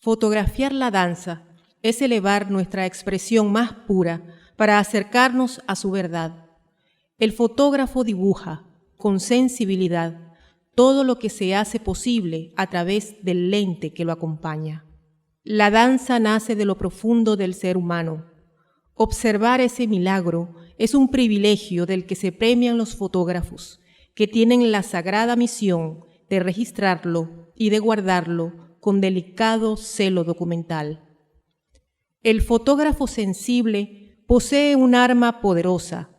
Fotografiar la danza es elevar nuestra expresión más pura para acercarnos a su verdad. El fotógrafo dibuja con sensibilidad todo lo que se hace posible a través del lente que lo acompaña. La danza nace de lo profundo del ser humano. Observar ese milagro es un privilegio del que se premian los fotógrafos, que tienen la sagrada misión de registrarlo y de guardarlo con delicado celo documental. El fotógrafo sensible posee un arma poderosa,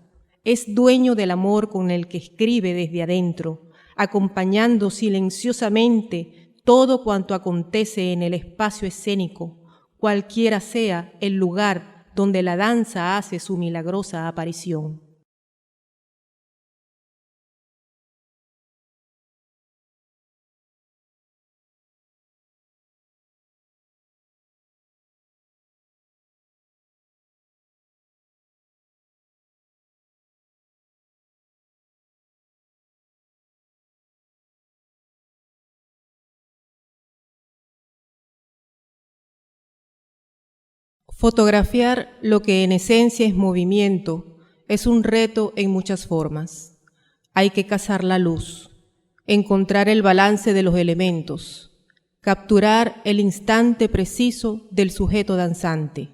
es dueño del amor con el que escribe desde adentro, acompañando silenciosamente todo cuanto acontece en el espacio escénico, cualquiera sea el lugar donde la danza hace su milagrosa aparición. Fotografiar lo que en esencia es movimiento es un reto en muchas formas. Hay que cazar la luz, encontrar el balance de los elementos, capturar el instante preciso del sujeto danzante.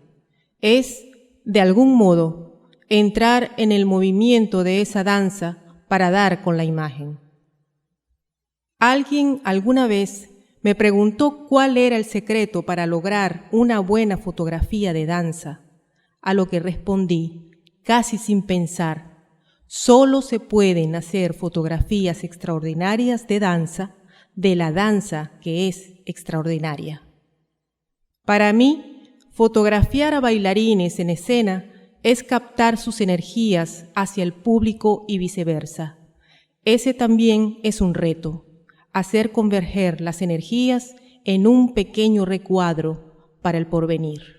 Es, de algún modo, entrar en el movimiento de esa danza para dar con la imagen. Alguien alguna vez me preguntó cuál era el secreto para lograr una buena fotografía de danza, a lo que respondí, casi sin pensar, solo se pueden hacer fotografías extraordinarias de la danza que es extraordinaria. Para mí, fotografiar a bailarines en escena es captar sus energías hacia el público y viceversa. Ese también es un reto, hacer converger las energías en un pequeño recuadro para el porvenir.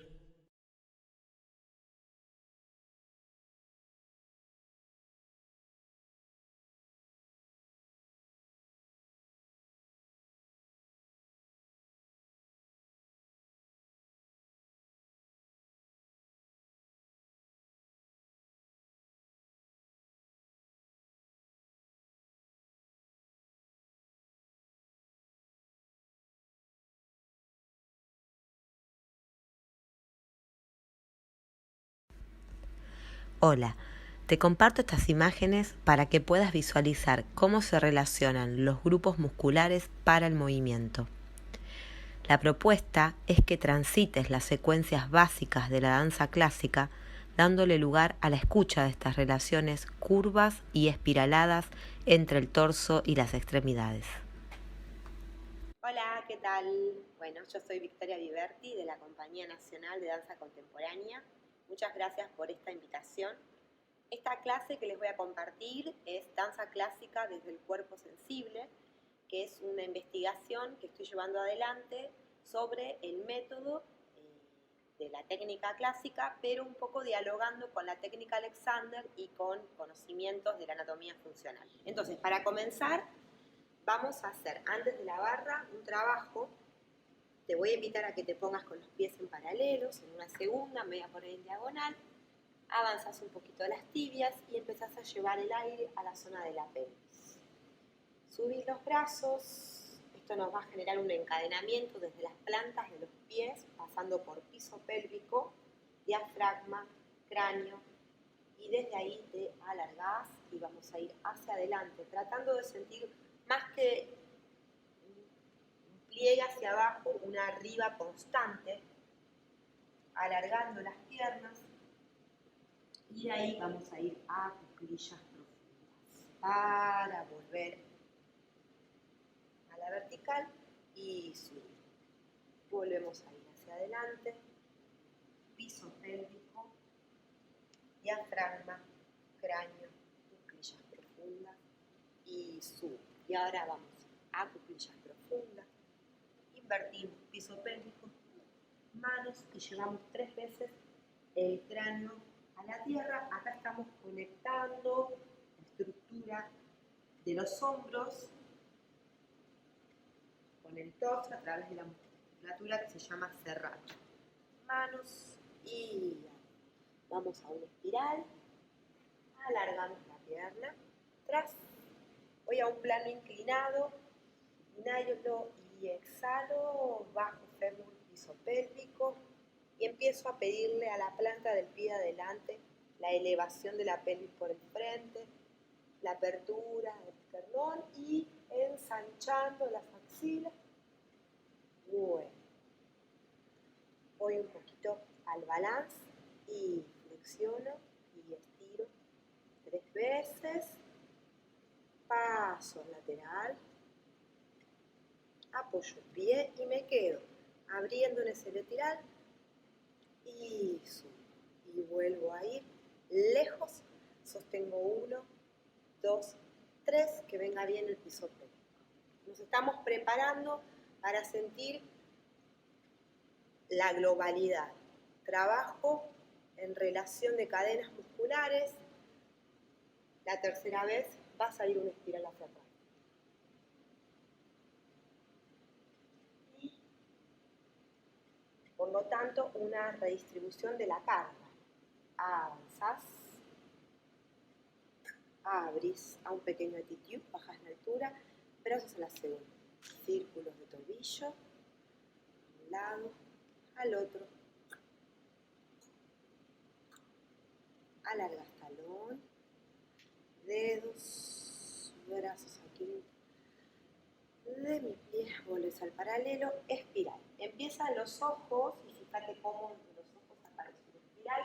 Hola, te comparto estas imágenes para que puedas visualizar cómo se relacionan los grupos musculares para el movimiento. La propuesta es que transites las secuencias básicas de la danza clásica, dándole lugar a la escucha de estas relaciones curvas y espiraladas entre el torso y las extremidades. Hola, ¿qué tal? Bueno, yo soy Victoria Viverti de la Compañía Nacional de Danza Contemporánea. Muchas gracias por esta invitación. Esta clase que les voy a compartir es Danza Clásica desde el Cuerpo Sensible, que es una investigación que estoy llevando adelante sobre el método de la técnica clásica, pero un poco dialogando con la técnica Alexander y con conocimientos de la anatomía funcional. Entonces, para comenzar, vamos a hacer antes de la barra un trabajo. Te voy a invitar a que te pongas con los pies en paralelos, en una segunda, me voy a poner en diagonal, avanzas un poquito las tibias y empezás a llevar el aire a la zona de la pelvis. Subís los brazos, esto nos va a generar un encadenamiento desde las plantas de los pies, pasando por piso pélvico, diafragma, cráneo, y desde ahí te alargás y vamos a ir hacia adelante, tratando de sentir más que un pliegue hacia abajo, una arriba constante, alargando las piernas, y de ahí vamos a ir a cuclillas profundas para volver a la vertical y subir. Volvemos a ir hacia adelante, piso pélvico, diafragma, cráneo, cuclillas profundas y subo. Y ahora vamos a cuclillas profundas, invertimos piso pélvico, manos y llevamos 3 veces el cráneo a la tierra. Acá estamos conectando la estructura de los hombros con el torso a través de la musculatura que se llama serracho. Manos y vamos a una espiral. Alargamos la pierna. Atrás. Voy a un plano inclinado. Inhalo y exhalo. Bajo fémur, piso pélvico. Y empiezo a pedirle a la planta del pie adelante la elevación de la pelvis por el frente, la apertura del esternón y ensanchando las axilas. Bueno. Voy un poquito al balance y flexiono y estiro 3 veces. Paso lateral. Apoyo el pie y me quedo abriendo en ese lateral y subo. Y vuelvo a ir lejos. Sostengo 1, 2, 3, que venga bien el piso pélvico. Nos estamos preparando para sentir la globalidad. Trabajo en relación de cadenas musculares. La tercera vez va a salir una espiral hacia atrás. Y, por lo tanto, una redistribución de la carga. Avanzás, abrís a un pequeño attitude, bajas la altura, brazos a la segunda. Círculos de tobillo, a un lado, al otro. Alargas talón, dedos, brazos aquí. De mi pie vuelves al paralelo, espiral. Empiezan los ojos y fíjate cómo entre los ojos aparece una espiral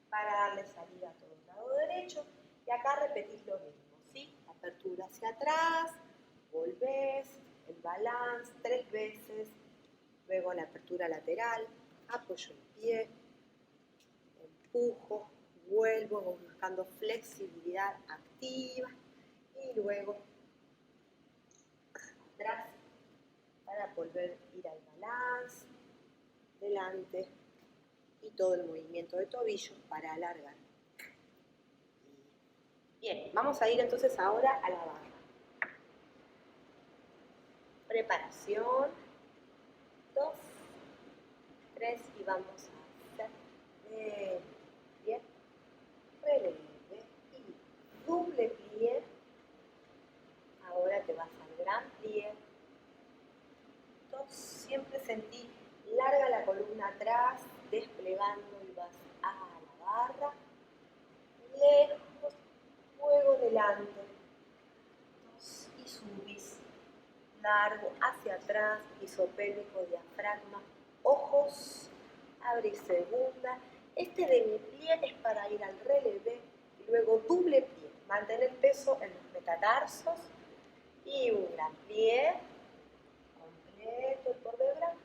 para darle salida a todo el lado derecho. Y acá repetís lo mismo, ¿sí? Apertura hacia atrás, volvés, el balance 3 veces, luego la apertura lateral, apoyo el pie, empujo, vuelvo buscando flexibilidad activa y luego atrás para volver a ir al balance, delante y todo el movimiento de tobillos para alargar. Bien, vamos a ir entonces ahora a la barra. Preparación, 2, 3 y vamos a hacer bien, releve y doble plié. Ahora te vas al gran plié. 2, siempre sentí larga la columna atrás, desplegando y vas a la barra, lejos, luego delante. 2 y subís. Largo hacia atrás, piso pélvico, diafragma, ojos, abre segunda. Este de mi pie es para ir al relevé y luego doble pie. Mantener peso en los metatarsos y un gran pie completo por detrás.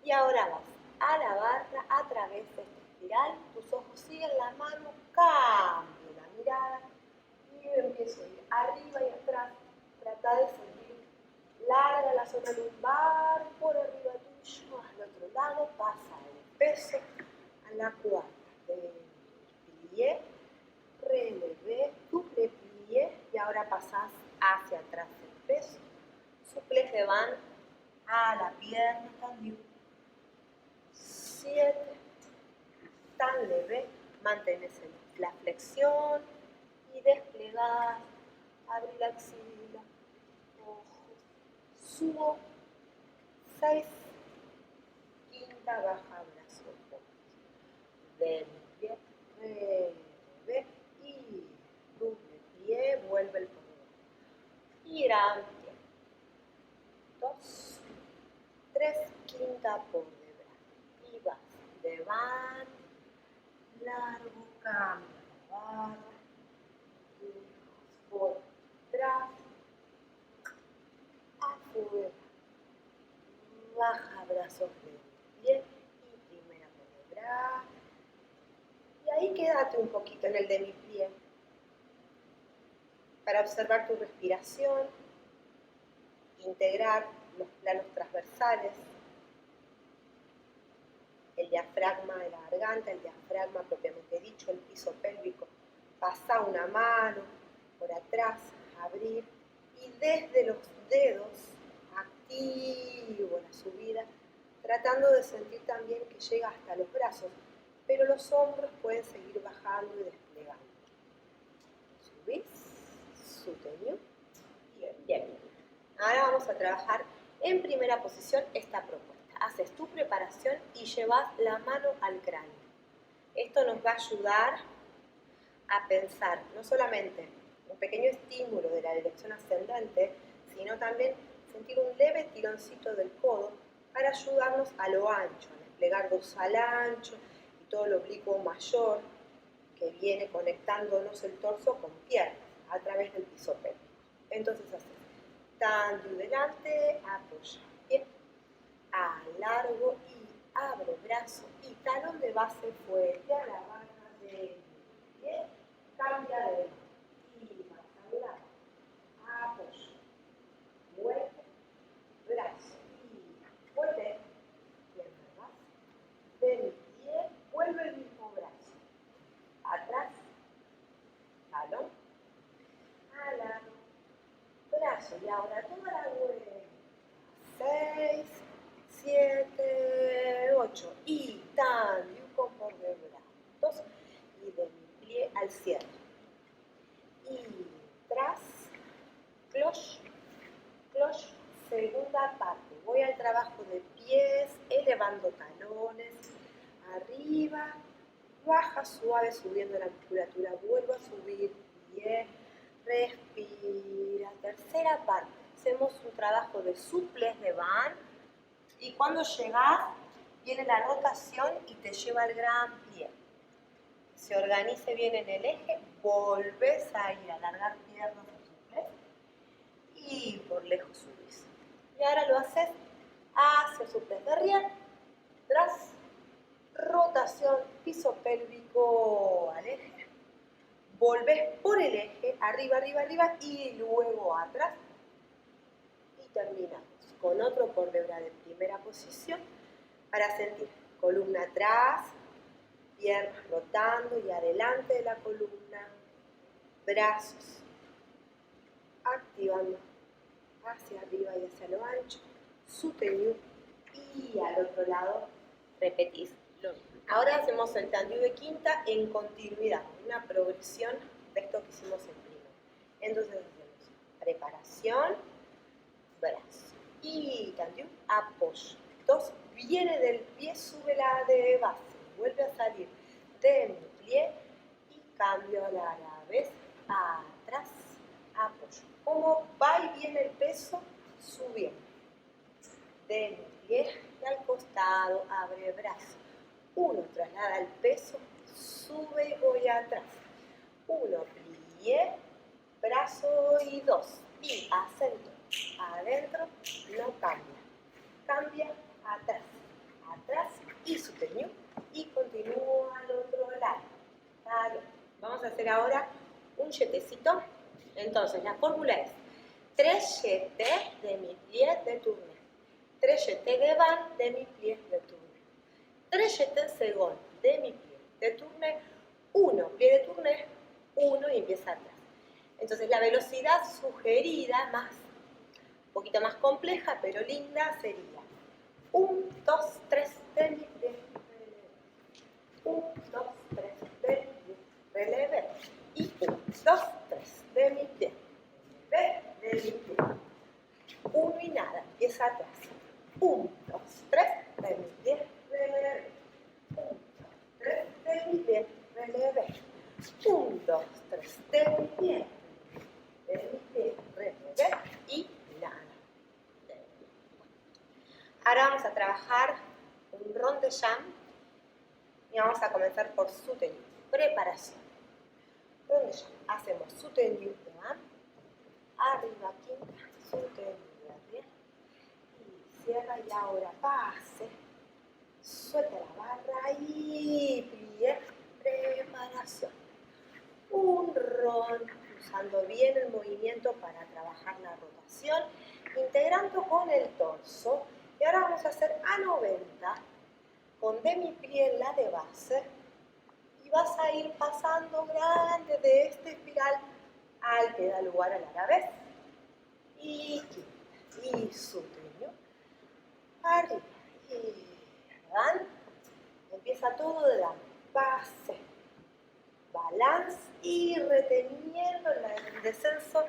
Y ahora vas a la barra a través de esta espiral. Tus ojos siguen la mano, cambio la mirada y empiezo a ir arriba y atrás. Trata de seguir larga la zona lumbar por arriba tuyo, al otro lado, pasa el peso a la cuarta. Plié, relevé, doble plié y ahora pasás hacia atrás el peso. Suples de van a la pierna también. 7, tan leve, mantienes la flexión y desplegás, abrí la axila, ojos, subo, 6, quinta, baja, brazo, ven, pie, relevé y doble pie, vuelve el poder. Y gran pie. 2, 3, quinta por detrás. Y vas de van, largo, cambio la barra, lejos, por atrás, afuera, baja brazos de pie y primera por detrás. Y ahí quédate un poquito en el de mi pie para observar tu respiración, integrar los planos transversales, el diafragma de la garganta, el diafragma propiamente dicho, el piso pélvico. Pasa una mano por atrás, abrir y desde los dedos activo la subida tratando de sentir también que llega hasta los brazos, pero los hombros pueden seguir bajando y desplegando. Subís, sostenido, bien, bien. Ahora vamos a trabajar en primera posición esta propuesta. Haces tu preparación y llevas la mano al cráneo. Esto nos va a ayudar a pensar no solamente un pequeño estímulo de la dirección ascendente, sino también sentir un leve tironcito del codo para ayudarnos a lo ancho, a desplegar dorsal ancho y todo el oblicuo mayor que viene conectándonos el torso con piernas a través del piso pélvico. Entonces hacemos tanto delante, apoya pie, alargo y abro brazo y talón de base fuerte a la barra de pie, cambia de mano y vas a un lado, apoyo, vuelve, brazo y vuelve, pierna base, de mi pie, vuelve el mismo brazo, atrás, talón, alargo, brazo y ahora toda la vuelta, 6, 7, 8 y también con por de brazos y de mi pie al cierre y tras, cloche, cloche, segunda parte, voy al trabajo de pies, elevando talones, arriba, baja suave subiendo la musculatura, vuelvo a subir, pie, respira, tercera parte, hacemos un trabajo de suples de van y cuando llegás viene la rotación y te lleva al gran pie. Se organice bien en el eje, volvés a ir a alargar piernas de suples y por lejos subís. Y ahora lo haces hacia suples de riel, tras, rotación, piso pélvico al eje. Volvés por el eje, arriba, arriba, arriba y luego atrás. Y terminamos con otro pórtebra de primera posición para sentir columna atrás, piernas rotando y adelante de la columna, brazos activando hacia arriba y hacia lo ancho, soutenu y al otro lado repetís lo mismo. Ahora hacemos el tendu de quinta en continuidad, una progresión de esto que hicimos en primero. Entonces hacemos preparación, brazo y tendu, apoyo. 2, viene del pie, sube la de base, vuelve a salir de mi pie y cambio a la vez, atrás, apoyo. Como va y viene el peso, subiendo. De mi pie y al costado, abre brazo. 1, traslada el peso, sube y voy atrás. 1, plie, brazo y 2. Y acento adentro, no cambia. Cambia atrás, atrás y soutenu y continúo al otro lado. Vale. Vamos a hacer ahora un jetecito. Entonces la fórmula es 3 jetés de mi pie de tourné, 3 jetés de van de mi pie de tourné, 3 jetés secondes de mi pie de tourné, 1 pie de tourné, 1 y empieza atrás. Entonces la velocidad sugerida, un poquito más compleja pero linda, sería 1, 2, 3 de mi pie, relevé. 1, 2, 3 de mi pie, relevé. Y 1, 2, 3 de mi pie, relevé, de mi pie. 1 y nada, empieza atrás. 1, 2, 3 de mi pie, relevé. 1, 2, 3 de mi pie, relevé. 1, 2, 3 de mi pie, relevé y nada. Ahora vamos a trabajar un rond de jambe y vamos a comenzar por soutenu. Preparación. Rond de jambe. Hacemos soutenu de van, arriba quinta, soutenu de arriba y cierra y ahora pase, suelta la barra y plie, preparación. Un rond, usando bien el movimiento para trabajar la rotación, integrando con el torso. Y ahora vamos a hacer a 90 con demi-plie en la de base y vas a ir pasando grande de este espiral al que da lugar al árabe y quinta y soutenu, arriba ¿verdad? Empieza todo de la base, balance y reteniendo el descenso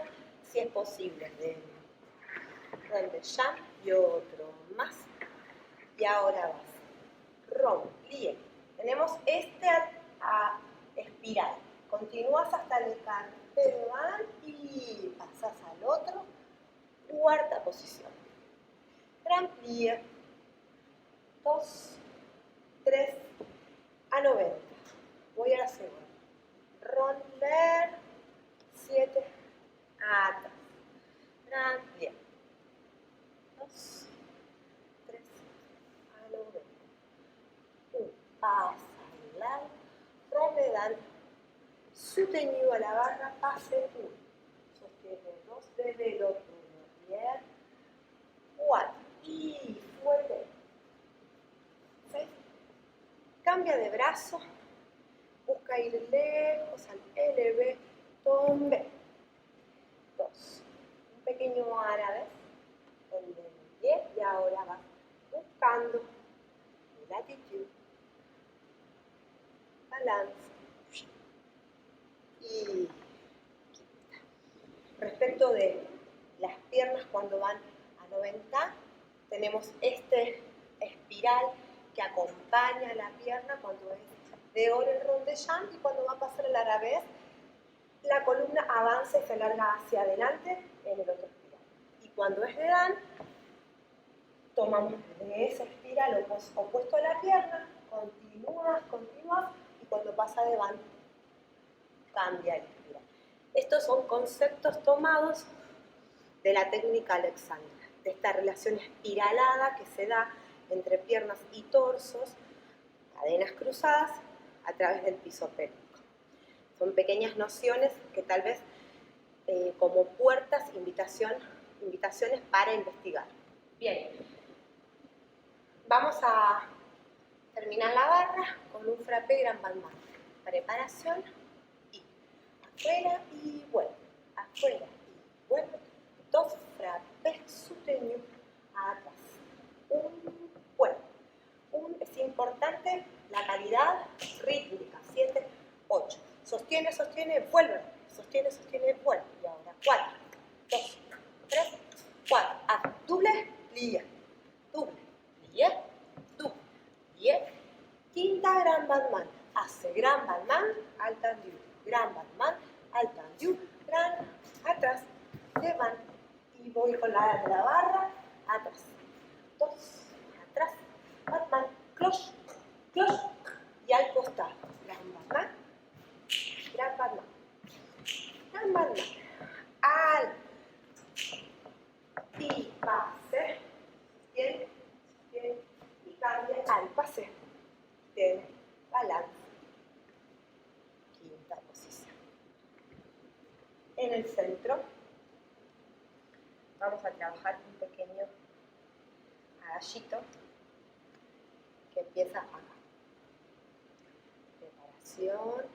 si es posible. De rond de jump y otro más. Y ahora vas. Rond, plie. Tenemos a espiral. Continúas hasta el cartel y pasas al otro. Cuarta posición. Grand plie. 2, 3, a 90. Voy a la segunda. Ronder, 7, atrás. Grand plie. 2, 3, a 90. 1, pasa al lado. Romedan. Soutenu a la barra, pase 1. Sostiene 2, del otro 1. Bien. 4. Y fuerte. 6. Cambia de brazo. Busca ir lejos al LB. Tombe. 2. Un pequeño árabe. El de 10. Y ahora vas buscando latitud. Balance. Y respecto de las piernas cuando van a 90, tenemos este espiral que acompaña la pierna cuando es de oro el rond de jump y cuando va a pasar el arabesque, la columna avanza y se alarga hacia adelante en el otro espiral. Y cuando es de dan, tomamos de esa espiral opuesto a la pierna, continúas y cuando pasa de van, cambia el espiral. Estos son conceptos tomados de la técnica Alexandra, de esta relación espiralada que se da entre piernas y torsos, cadenas cruzadas a través del piso pélvico. Son pequeñas nociones que tal vez como puertas, invitaciones para investigar. Bien, vamos a terminar la barra con un frappé grand bandman. Preparación y afuera y vuelve, afuera y vuelve. 2 frappés soutenu atrás. Es importante la calidad rítmica. 7, 8. Sostiene, vuelve. Sostiene, vuelve. Y ahora 4, 2, 3, 4. Haz doble, plie. Doble, plie, doble, plie. Quinta grand bandman. Hace grand bandman, al tendu. Grand bandman, al tendu. Grand, atrás, levan. Y voy con la barra, atrás. 2, atrás, bandman, cloche, cloche. Y al costado, grand bandman, grand bandman, grand bandman. Al y pase, bien, y cambia al pase. De balance. Quinta posición. En el centro vamos a trabajar un pequeño agachito que empieza acá. Preparación,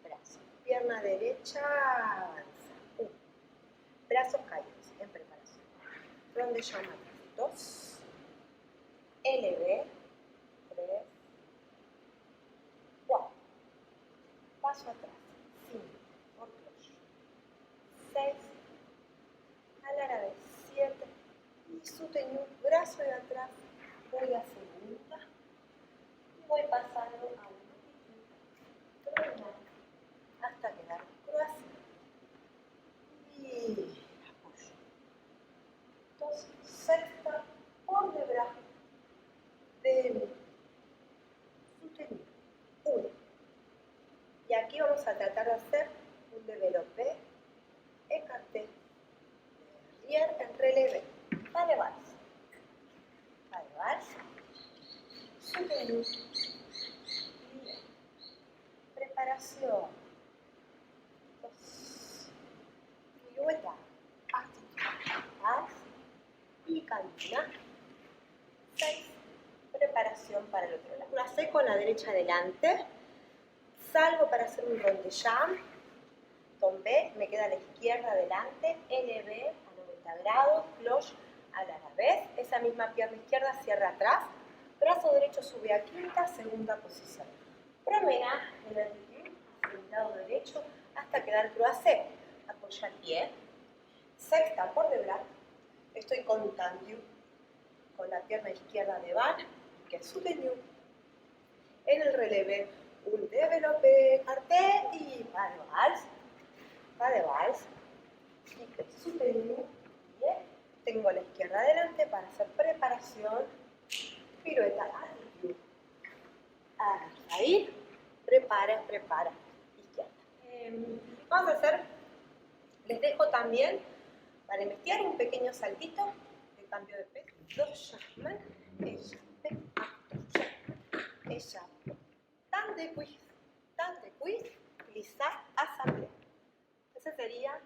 brazo, pierna derecha, avanza. 1. Brazos caídos en preparación. Rond de jump atrás. 2. LB. 3. 4. Paso atrás. 5. Por cloche. 6. Al árabe. 7. Y soutenu, brazo de atrás. Voy a segunda. Y voy pasando a una latitud. Hasta quedar croissant. Y apoyo. 2. Sexta. Por de brazo. De soutenu. 1. Y aquí vamos a tratar de hacer un développé, écarté, derrière, en relevé, pas de valse, soutenu, preparación, 2, pirueta, actitud, valse y camina, 6, preparación para el otro lado. La seco con la derecha adelante. Salgo para hacer un rond de jump, tombé, me queda a la izquierda adelante, LB a 90 grados, cloche, a la vez. Esa misma pierna izquierda cierra atrás. Brazo derecho sube a quinta, segunda posición. Promena en el pie hacia el lado derecho hasta quedar croisé. Apoya el pie. Sexta por detrás. Estoy contando con la pierna izquierda de van, que es soutenu. En el relevé, un développé écarté y pas de valse. Pas de valse. Y que soutenu. Bien. Tengo la izquierda adelante para hacer preparación. Pirueta attitude. Ahí. Prepara. Izquierda. Vamos a hacer, les dejo también, para investigar un pequeño saltito de cambio de peso. Dos jasmin, échappe. Tant de quiz, glissade, assemblée. Esa sería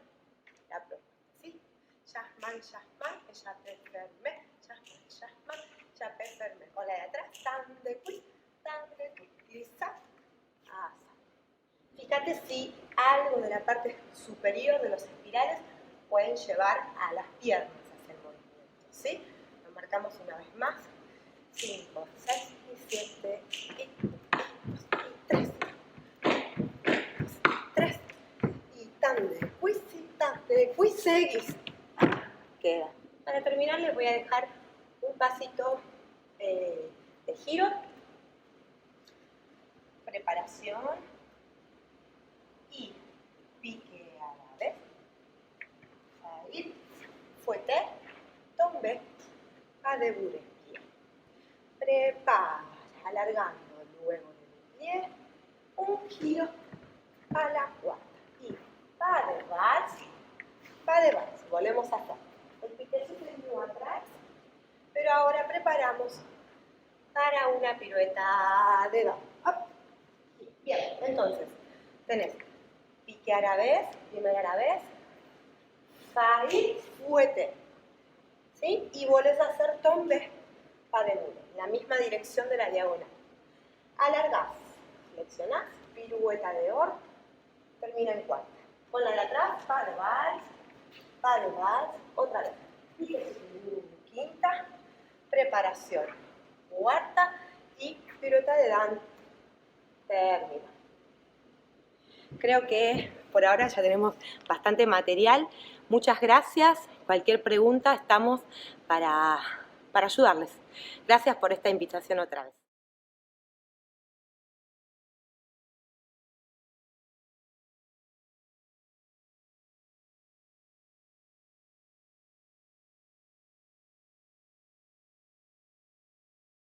la prueba, ¿sí? Jasmin, échappe fermé, jasmin, échappe fermé. Con la de atrás, tant de quiz, glissade, assemblée. Fíjate si algo de la parte superior de los espirales pueden llevar a las piernas hacia el movimiento, ¿sí? Lo marcamos una vez más. 5, 6 y 7 y 3. 3. Y tan de quiz, seguís. Queda. Para terminar les voy a dejar un pasito de giro. Preparación. Y pique a la vez, ahí, fouetté, tombé, a debout. Prepara, alargando luego del pie, un giro a la cuarta. Y pas de valse, volvemos a hacer. El piquecito es atrás, pero ahora preparamos para una pirueta de dos. Bien, entonces, tenés pique a la vez, primera a la vez, failli, fouetté, ¿sí? Y vuelves a hacer tombé, pas de boule, en la misma dirección de la diagonal. Alargás, flexionás, pirueta de or, termina en cuarta. Con la de atrás, pas de valse, otra vez. Quinta, preparación, cuarta y pirueta de dan, termina. Creo que por ahora ya tenemos bastante material. Muchas gracias. Cualquier pregunta estamos para ayudarles. Gracias por esta invitación otra vez.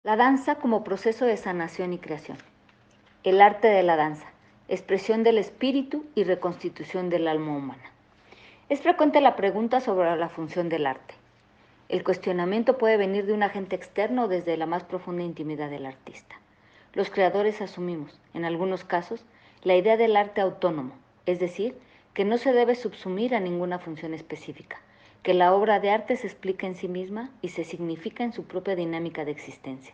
La danza como proceso de sanación y creación. El arte de la danza, expresión del espíritu y reconstitución del alma humana. Es frecuente la pregunta sobre la función del arte. El cuestionamiento puede venir de un agente externo o desde la más profunda intimidad del artista. Los creadores asumimos, en algunos casos, la idea del arte autónomo, es decir, que no se debe subsumir a ninguna función específica, que la obra de arte se explica en sí misma y se significa en su propia dinámica de existencia.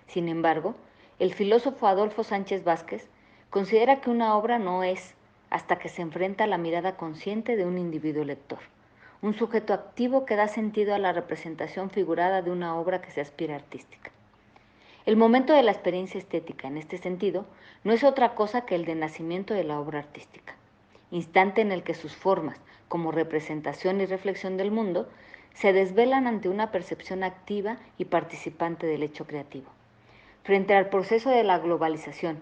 Sin embargo, el filósofo Adolfo Sánchez Vázquez considera que una obra no es hasta que se enfrenta a la mirada consciente de un individuo lector, un sujeto activo que da sentido a la representación figurada de una obra que se aspira artística. El momento de la experiencia estética, en este sentido, no es otra cosa que el de nacimiento de la obra artística, instante en el que sus formas, como representación y reflexión del mundo, se desvelan ante una percepción activa y participante del hecho creativo. Frente al proceso de la globalización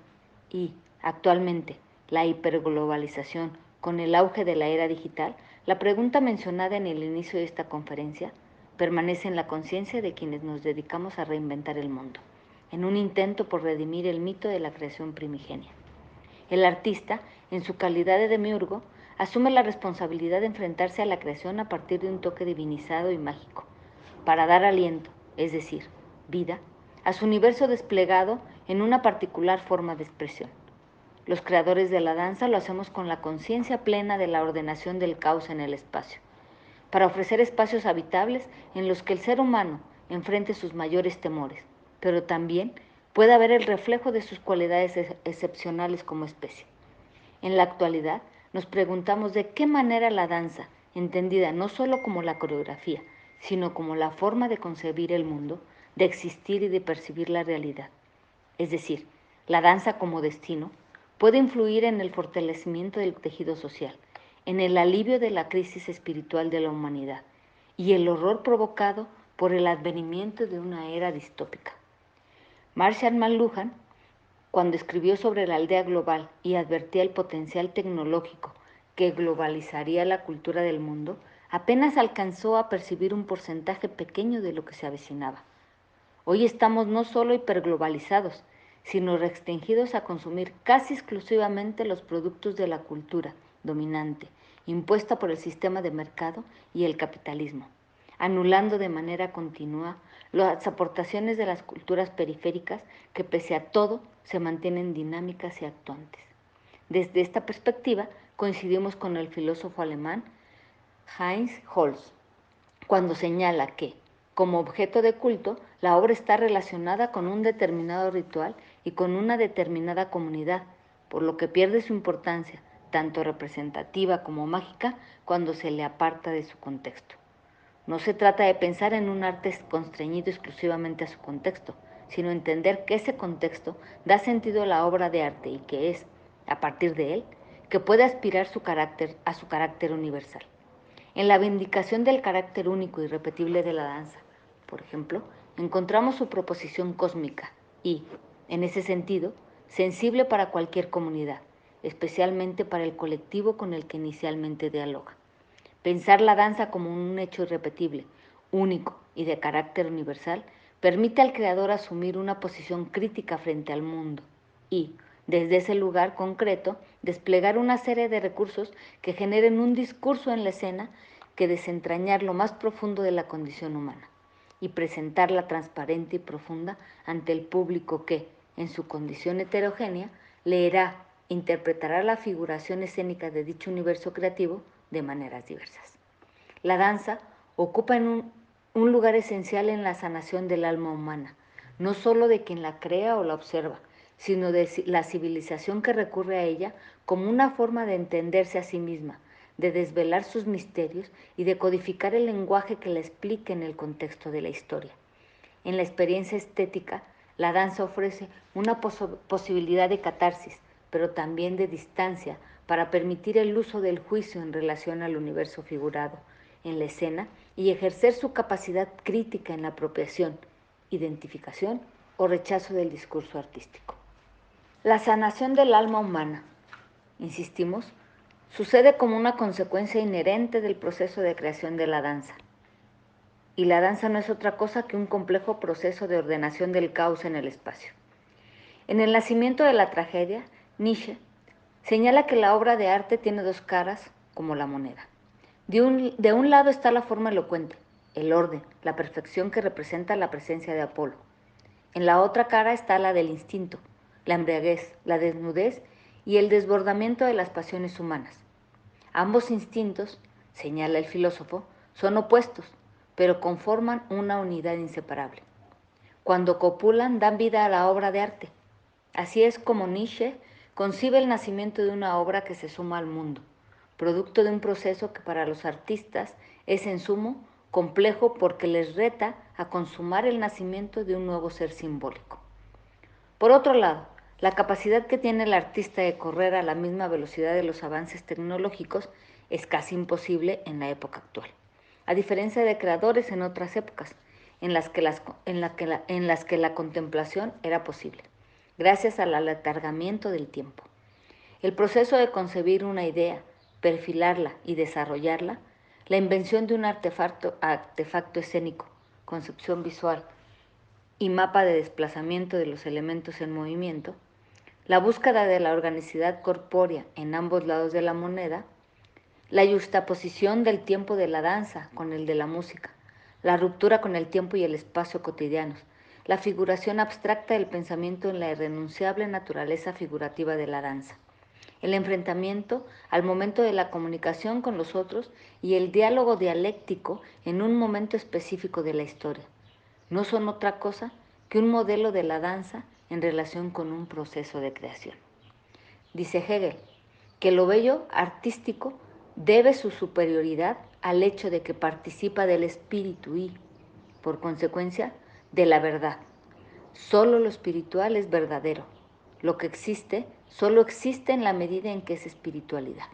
y, actualmente, la hiperglobalización con el auge de la era digital, la pregunta mencionada en el inicio de esta conferencia permanece en la conciencia de quienes nos dedicamos a reinventar el mundo, en un intento por redimir el mito de la creación primigenia. El artista, en su calidad de demiurgo, asume la responsabilidad de enfrentarse a la creación a partir de un toque divinizado y mágico, para dar aliento, es decir, vida, a su universo desplegado en una particular forma de expresión. Los creadores de la danza lo hacemos con la conciencia plena de la ordenación del caos en el espacio, para ofrecer espacios habitables en los que el ser humano enfrente sus mayores temores, pero también pueda ver el reflejo de sus cualidades excepcionales como especie. En la actualidad, nos preguntamos de qué manera la danza, entendida no solo como la coreografía, sino como la forma de concebir el mundo, de existir y de percibir la realidad. Es decir, la danza como destino puede influir en el fortalecimiento del tejido social, en el alivio de la crisis espiritual de la humanidad y el horror provocado por el advenimiento de una era distópica. Marshall McLuhan, cuando escribió sobre la aldea global y advertía el potencial tecnológico que globalizaría la cultura del mundo, apenas alcanzó a percibir un porcentaje pequeño de lo que se avecinaba. Hoy estamos no solo hiperglobalizados, sino restringidos a consumir casi exclusivamente los productos de la cultura dominante, impuesta por el sistema de mercado y el capitalismo, anulando de manera continua las aportaciones de las culturas periféricas que pese a todo se mantienen dinámicas y actuantes. Desde esta perspectiva coincidimos con el filósofo alemán Heinz Holz, cuando señala que, como objeto de culto, la obra está relacionada con un determinado ritual y con una determinada comunidad, por lo que pierde su importancia, tanto representativa como mágica, cuando se le aparta de su contexto. No se trata de pensar en un arte constreñido exclusivamente a su contexto, sino entender que ese contexto da sentido a la obra de arte y que es, a partir de él, que puede aspirar a su carácter universal. En la vindicación del carácter único y irrepetible de la danza, por ejemplo, encontramos su proposición cósmica y, en ese sentido, sensible para cualquier comunidad, especialmente para el colectivo con el que inicialmente dialoga. Pensar la danza como un hecho irrepetible, único y de carácter universal permite al creador asumir una posición crítica frente al mundo y, desde ese lugar concreto, desplegar una serie de recursos que generen un discurso en la escena que desentrañar lo más profundo de la condición humana y presentarla transparente y profunda ante el público que, en su condición heterogénea, leerá e interpretará la figuración escénica de dicho universo creativo de maneras diversas. La danza ocupa un lugar esencial en la sanación del alma humana, no solo de quien la crea o la observa, sino de la civilización que recurre a ella como una forma de entenderse a sí misma, de desvelar sus misterios y de codificar el lenguaje que la explique en el contexto de la historia. En la experiencia estética, la danza ofrece una posibilidad de catarsis, pero también de distancia, para permitir el uso del juicio en relación al universo figurado en la escena y ejercer su capacidad crítica en la apropiación, identificación o rechazo del discurso artístico. La sanación del alma humana, insistimos, sucede como una consecuencia inherente del proceso de creación de la danza. Y la danza no es otra cosa que un complejo proceso de ordenación del caos en el espacio. En el nacimiento de la tragedia, Nietzsche señala que la obra de arte tiene dos caras como la moneda. De un lado está la forma elocuente, el orden, la perfección que representa la presencia de Apolo. En la otra cara está la del instinto, la embriaguez, la desnudez y el desbordamiento de las pasiones humanas. Ambos instintos, señala el filósofo, son opuestos, pero conforman una unidad inseparable. Cuando copulan, dan vida a la obra de arte. Así es como Nietzsche concibe el nacimiento de una obra que se suma al mundo, producto de un proceso que para los artistas es en sumo complejo porque les reta a consumar el nacimiento de un nuevo ser simbólico. Por otro lado, la capacidad que tiene el artista de correr a la misma velocidad de los avances tecnológicos es casi imposible en la época actual, a diferencia de creadores en otras épocas, en las que la contemplación era posible, gracias al aletargamiento del tiempo. El proceso de concebir una idea, perfilarla y desarrollarla, la invención de un artefacto escénico, concepción visual y mapa de desplazamiento de los elementos en movimiento, la búsqueda de la organicidad corpórea en ambos lados de la moneda, la yuxtaposición del tiempo de la danza con el de la música, la ruptura con el tiempo y el espacio cotidianos, la figuración abstracta del pensamiento en la irrenunciable naturaleza figurativa de la danza, el enfrentamiento al momento de la comunicación con los otros y el diálogo dialéctico en un momento específico de la historia. No son otra cosa que un modelo de la danza en relación con un proceso de creación. Dice Hegel que lo bello artístico debe su superioridad al hecho de que participa del espíritu y, por consecuencia, de la verdad. Solo lo espiritual es verdadero. Lo que existe solo existe en la medida en que es espiritualidad.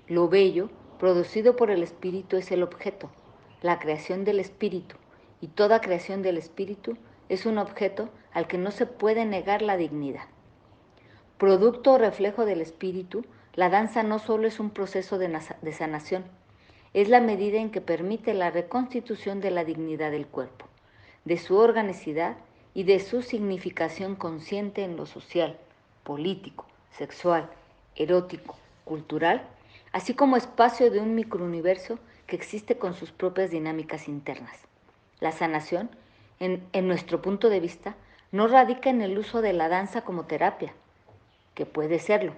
Lo bello, producido por el espíritu, es el objeto, la creación del espíritu, y toda creación del espíritu es un objeto al que no se puede negar la dignidad. Producto o reflejo del espíritu, la danza no solo es un proceso de sanación, es la medida en que permite la reconstitución de la dignidad del cuerpo, de su organicidad y de su significación consciente en lo social, político, sexual, erótico, cultural, así como espacio de un microuniverso que existe con sus propias dinámicas internas. La sanación, en nuestro punto de vista, no radica en el uso de la danza como terapia, que puede serlo,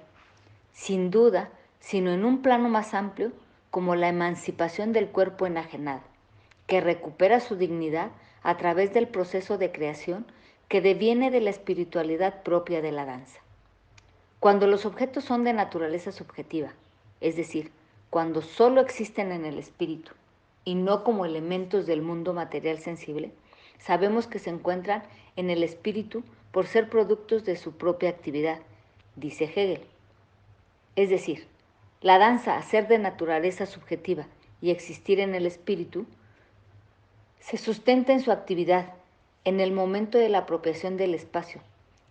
sin duda, sino en un plano más amplio, como la emancipación del cuerpo enajenado, que recupera su dignidad a través del proceso de creación que deviene de la espiritualidad propia de la danza. Cuando los objetos son de naturaleza subjetiva, es decir, cuando solo existen en el espíritu y no como elementos del mundo material sensible, sabemos que se encuentran en el espíritu por ser productos de su propia actividad, dice Hegel. Es decir, la danza, a ser de naturaleza subjetiva y existir en el espíritu, se sustenta en su actividad, en el momento de la apropiación del espacio,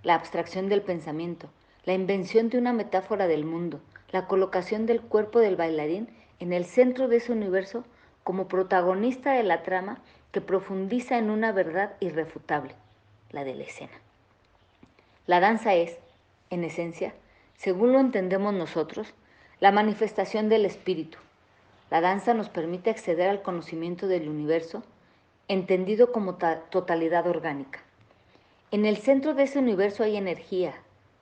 la abstracción del pensamiento, la invención de una metáfora del mundo, la colocación del cuerpo del bailarín en el centro de ese universo como protagonista de la trama que profundiza en una verdad irrefutable, la de la escena. La danza es, en esencia, según lo entendemos nosotros, la manifestación del espíritu. La danza nos permite acceder al conocimiento del universo, entendido como totalidad orgánica. En el centro de ese universo hay energía,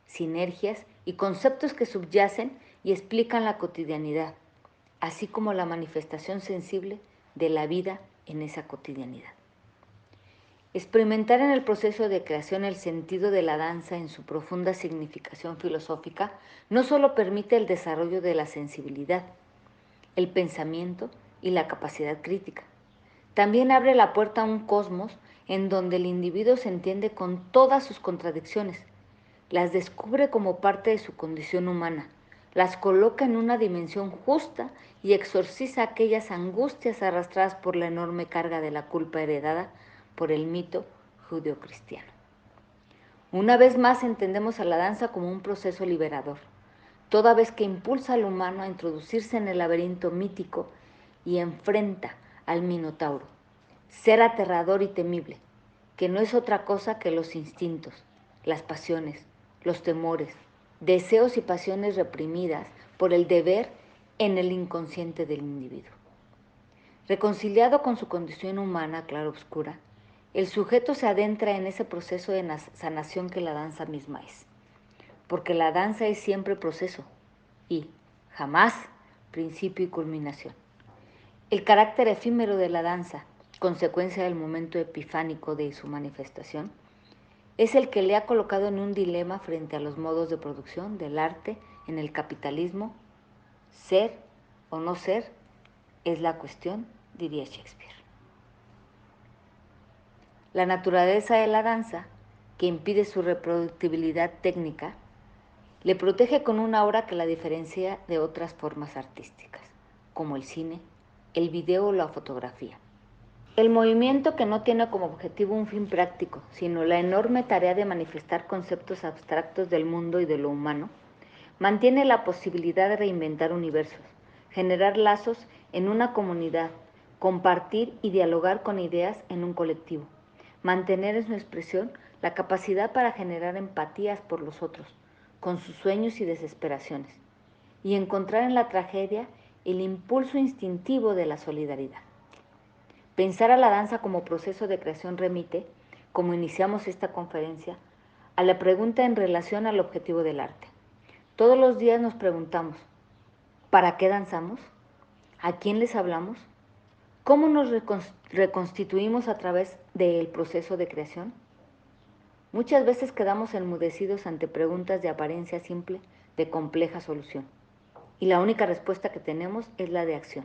sinergias y conceptos que subyacen y explican la cotidianidad, así como la manifestación sensible de la vida en esa cotidianidad. Experimentar en el proceso de creación el sentido de la danza en su profunda significación filosófica no solo permite el desarrollo de la sensibilidad, el pensamiento y la capacidad crítica, también abre la puerta a un cosmos en donde el individuo se entiende con todas sus contradicciones, las descubre como parte de su condición humana, las coloca en una dimensión justa y exorciza aquellas angustias arrastradas por la enorme carga de la culpa heredada por el mito judeocristiano. Una vez más entendemos a la danza como un proceso liberador, toda vez que impulsa al humano a introducirse en el laberinto mítico y enfrenta al Minotauro, ser aterrador y temible, que no es otra cosa que los instintos, las pasiones, los temores, deseos y pasiones reprimidas por el deber en el inconsciente del individuo. Reconciliado con su condición humana claroscura, el sujeto se adentra en ese proceso de sanación que la danza misma es, porque la danza es siempre proceso y jamás principio y culminación. El carácter efímero de la danza, consecuencia del momento epifánico de su manifestación, es el que le ha colocado en un dilema frente a los modos de producción del arte en el capitalismo. Ser o no ser es la cuestión, diría Shakespeare. La naturaleza de la danza, que impide su reproductibilidad técnica, le protege con una obra que la diferencia de otras formas artísticas, como el cine, el video o la fotografía. El movimiento, que no tiene como objetivo un fin práctico, sino la enorme tarea de manifestar conceptos abstractos del mundo y de lo humano, mantiene la posibilidad de reinventar universos, generar lazos en una comunidad, compartir y dialogar con ideas en un colectivo, mantener en su expresión la capacidad para generar empatías por los otros, con sus sueños y desesperaciones, y encontrar en la tragedia el impulso instintivo de la solidaridad. Pensar a la danza como proceso de creación remite, como iniciamos esta conferencia, a la pregunta en relación al objetivo del arte. Todos los días nos preguntamos, ¿para qué danzamos? ¿A quién les hablamos? ¿Cómo nos reconstituimos a través del proceso de creación? Muchas veces quedamos enmudecidos ante preguntas de apariencia simple, de compleja solución. Y la única respuesta que tenemos es la de acción.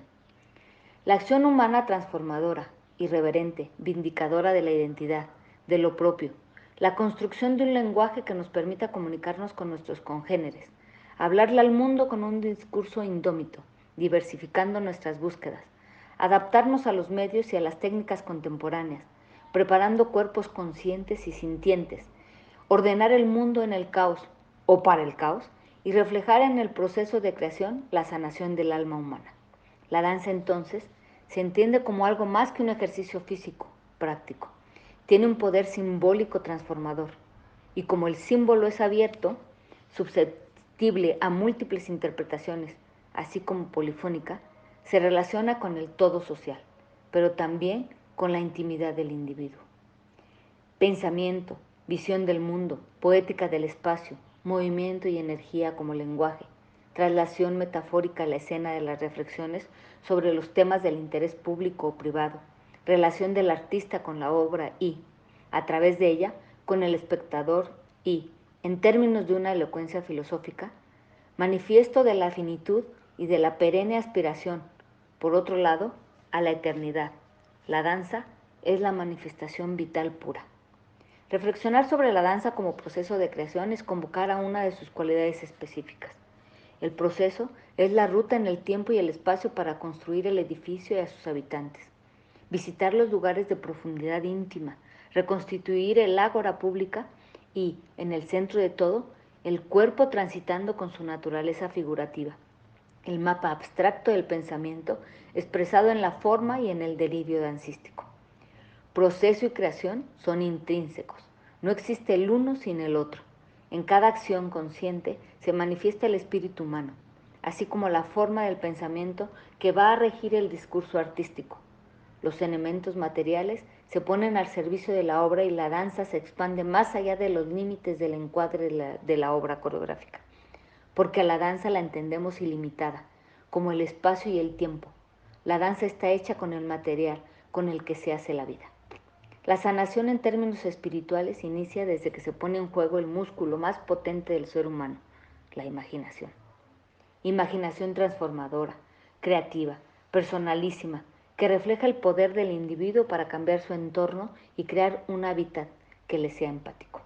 La acción humana transformadora, irreverente, vindicadora de la identidad, de lo propio, la construcción de un lenguaje que nos permita comunicarnos con nuestros congéneres, hablarle al mundo con un discurso indómito, diversificando nuestras búsquedas, adaptarnos a los medios y a las técnicas contemporáneas, preparando cuerpos conscientes y sintientes, ordenar el mundo en el caos o para el caos y reflejar en el proceso de creación la sanación del alma humana. La danza entonces se entiende como algo más que un ejercicio físico, práctico. Tiene un poder simbólico transformador y como el símbolo es abierto, susceptible a múltiples interpretaciones, así como polifónica, se relaciona con el todo social, pero también con la intimidad del individuo. Pensamiento, visión del mundo, poética del espacio, movimiento y energía como lenguaje, traslación metafórica a la escena de las reflexiones sobre los temas del interés público o privado, relación del artista con la obra y, a través de ella, con el espectador y, en términos de una elocuencia filosófica, manifiesto de la finitud y de la perenne aspiración, por otro lado, a la eternidad. La danza es la manifestación vital pura. Reflexionar sobre la danza como proceso de creación es convocar a una de sus cualidades específicas. El proceso es la ruta en el tiempo y el espacio para construir el edificio y a sus habitantes. Visitar los lugares de profundidad íntima, reconstituir el ágora pública y, en el centro de todo, el cuerpo transitando con su naturaleza figurativa. El mapa abstracto del pensamiento expresado en la forma y en el delirio dancístico. Proceso y creación son intrínsecos. No existe el uno sin el otro. En cada acción consciente se manifiesta el espíritu humano, así como la forma del pensamiento que va a regir el discurso artístico. Los elementos materiales se ponen al servicio de la obra y la danza se expande más allá de los límites del encuadre de la obra coreográfica, porque a la danza la entendemos ilimitada, como el espacio y el tiempo. La danza está hecha con el material con el que se hace la vida. La sanación en términos espirituales inicia desde que se pone en juego el músculo más potente del ser humano, la imaginación. Imaginación transformadora, creativa, personalísima, que refleja el poder del individuo para cambiar su entorno y crear un hábitat que le sea empático.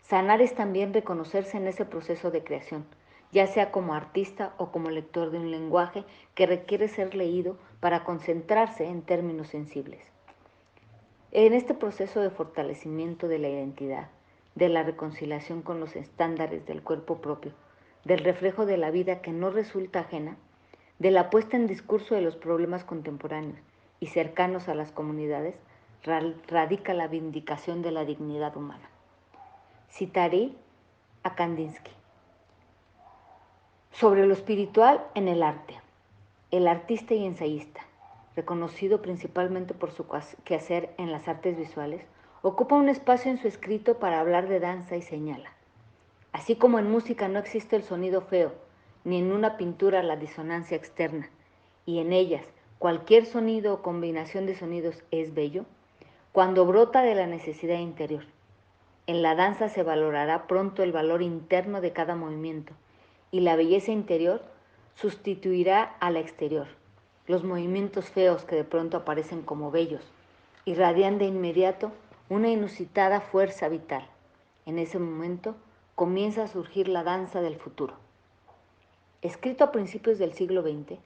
Sanar es también reconocerse en ese proceso de creación, ya sea como artista o como lector de un lenguaje que requiere ser leído para concentrarse en términos sensibles. En este proceso de fortalecimiento de la identidad, de la reconciliación con los estándares del cuerpo propio, del reflejo de la vida que no resulta ajena, de la puesta en discurso de los problemas contemporáneos y cercanos a las comunidades, radica la vindicación de la dignidad humana. Citaré a Kandinsky. Sobre lo espiritual en el arte, el artista y ensayista, reconocido principalmente por su quehacer en las artes visuales, ocupa un espacio en su escrito para hablar de danza y señala. Así como en música no existe el sonido feo, ni en una pintura la disonancia externa, y en ellas cualquier sonido o combinación de sonidos es bello, cuando brota de la necesidad interior. En la danza se valorará pronto el valor interno de cada movimiento, y la belleza interior sustituirá a la exterior. Los movimientos feos que de pronto aparecen como bellos irradian de inmediato una inusitada fuerza vital. En ese momento comienza a surgir la danza del futuro. Escrito a principios del siglo XX,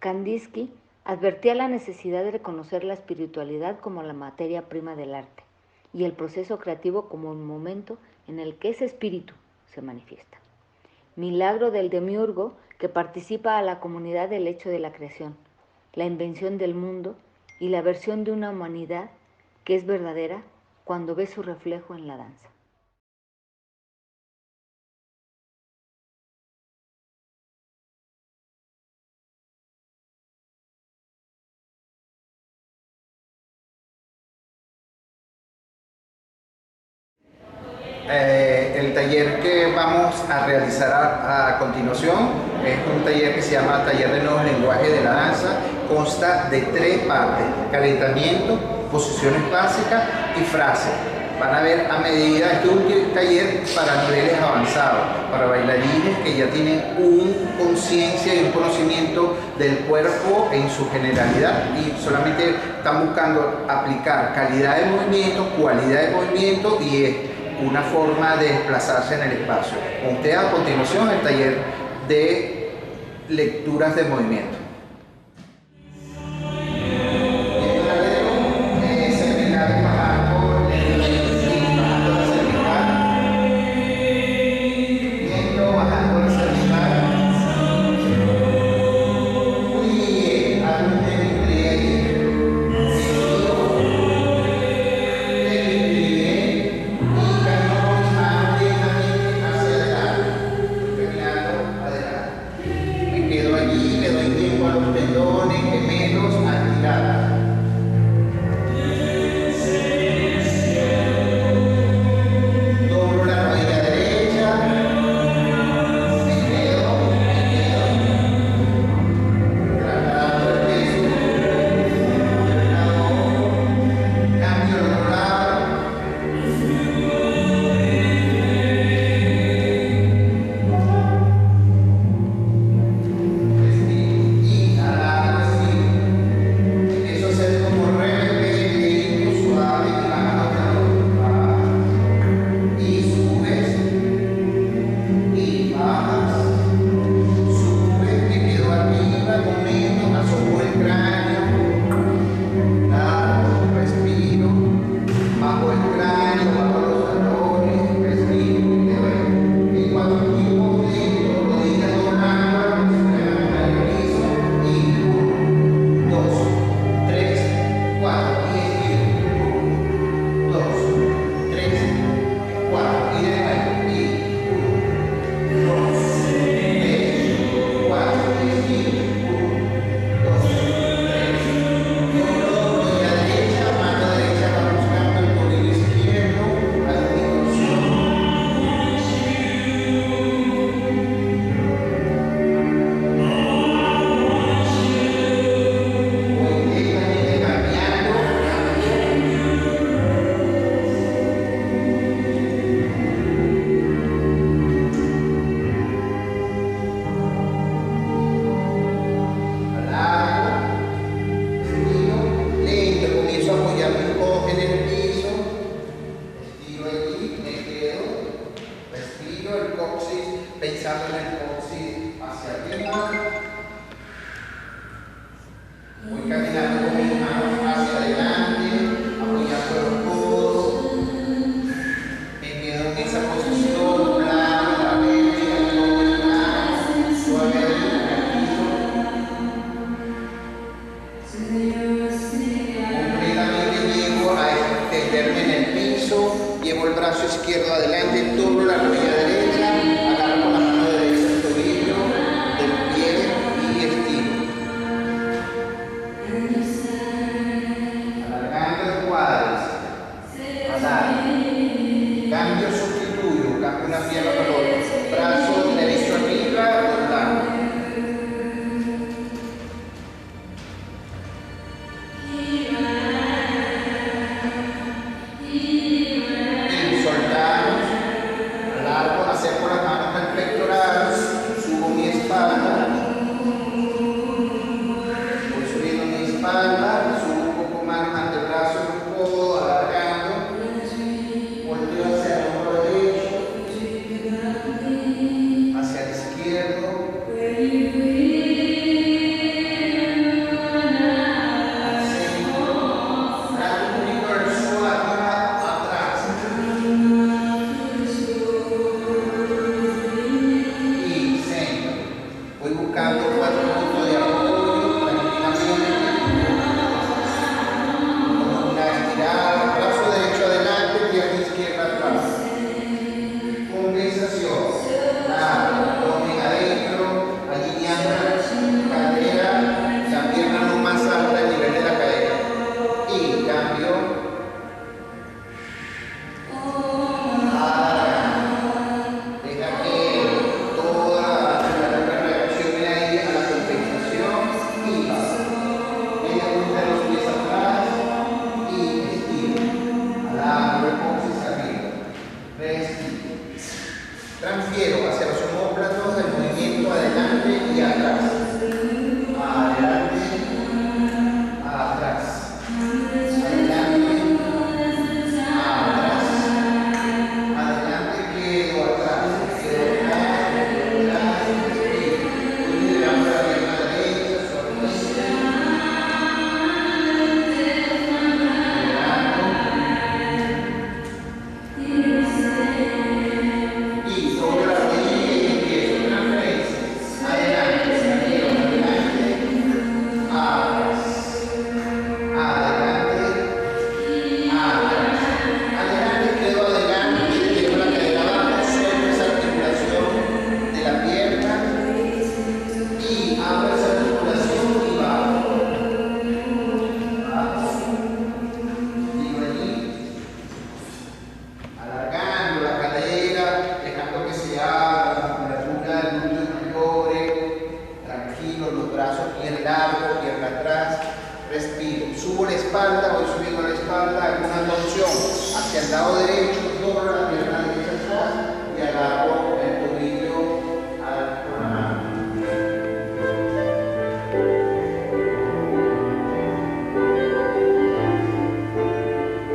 Kandinsky advertía la necesidad de reconocer la espiritualidad como la materia prima del arte y el proceso creativo como un momento en el que ese espíritu se manifiesta. Milagro del demiurgo que participa a la comunidad del hecho de la creación, la invención del mundo y la versión de una humanidad que es verdadera cuando ve su reflejo en la danza. El taller que vamos a realizar a continuación es un taller que se llama Taller de Nuevos Lenguajes de la Danza. Consta de 3 partes: calentamiento, posiciones básicas y frases. Van a ver a medida, este es un taller para niveles avanzados, para bailarines que ya tienen conciencia y un conocimiento del cuerpo en su generalidad y solamente están buscando aplicar calidad de movimiento, cualidad de movimiento y es una forma de desplazarse en el espacio. Con ustedes a continuación el taller de lecturas de movimiento. Pensando en el coxis hacia arriba, voy caminando con mis manos hacia adelante, apoyando los codos, me quedo en esa posición, plana, la derecha, todo el plano, suavemente, completamente llego a extenderme en el piso, llevo el brazo izquierdo adelante, doblo la rodilla derecha, agarro con la mano derecha el tobillo del pie y estiro. adelante y atrás. Adelante, atrás. Adelante, atrás. Adelante, quedo atrás. Quedo atrás, respiro. Liberamos la pierna derecha, suavemente. Y sobre la rodilla y empiezo transferencia. Adelante, salieron, adelante, atrás. Adelante, atrás. Adelante, quedo adelante, llevo la cadera abajo, suelto esa articulación de la pierna y abro esa articulación y bajo. Bajo. Digo allí. Alargando la cadera, dejando que se abra la musculatura del glúteo mayores, tranquilo, los brazos bien largos, pierna atrás, respiro. Subo la espalda, voy subiendo la espalda, hago una torsión hacia el lado derecho, doblo la pierna derecha atrás y agarro el tobillo con la mano.